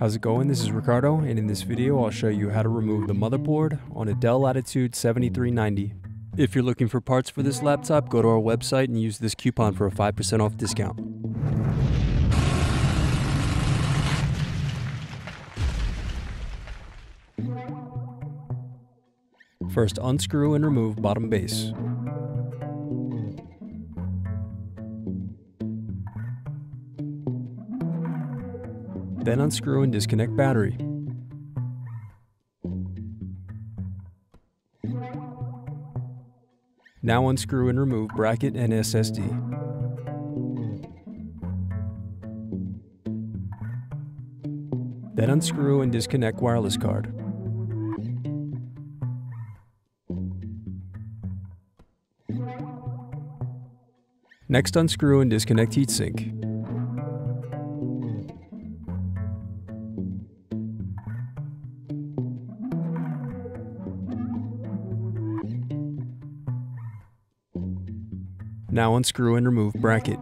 How's it going? This is Ricardo, and in this video I'll show you how to remove the motherboard on a Dell Latitude 7390. If you're looking for parts for this laptop, go to our website and use this coupon for a 5% off discount. First, unscrew and remove bottom base. Then unscrew and disconnect battery. Now unscrew and remove bracket and SSD. Then unscrew and disconnect wireless card. Next, unscrew and disconnect heatsink. Now unscrew and remove bracket.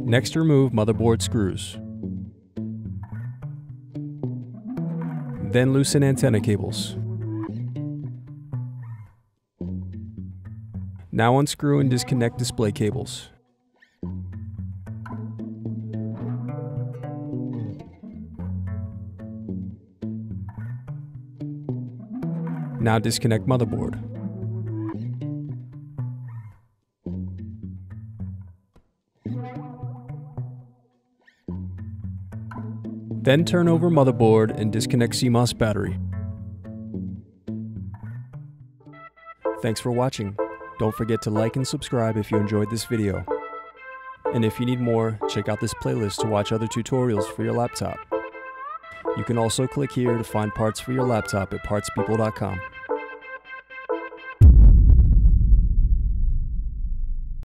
Next, remove motherboard screws. Then loosen antenna cables. Now unscrew and disconnect display cables. Now disconnect motherboard. Then turn over motherboard and disconnect CMOS battery. Thanks for watching. Don't forget to like and subscribe if you enjoyed this video. And if you need more, check out this playlist to watch other tutorials for your laptop. You can also click here to find parts for your laptop at partspeople.com.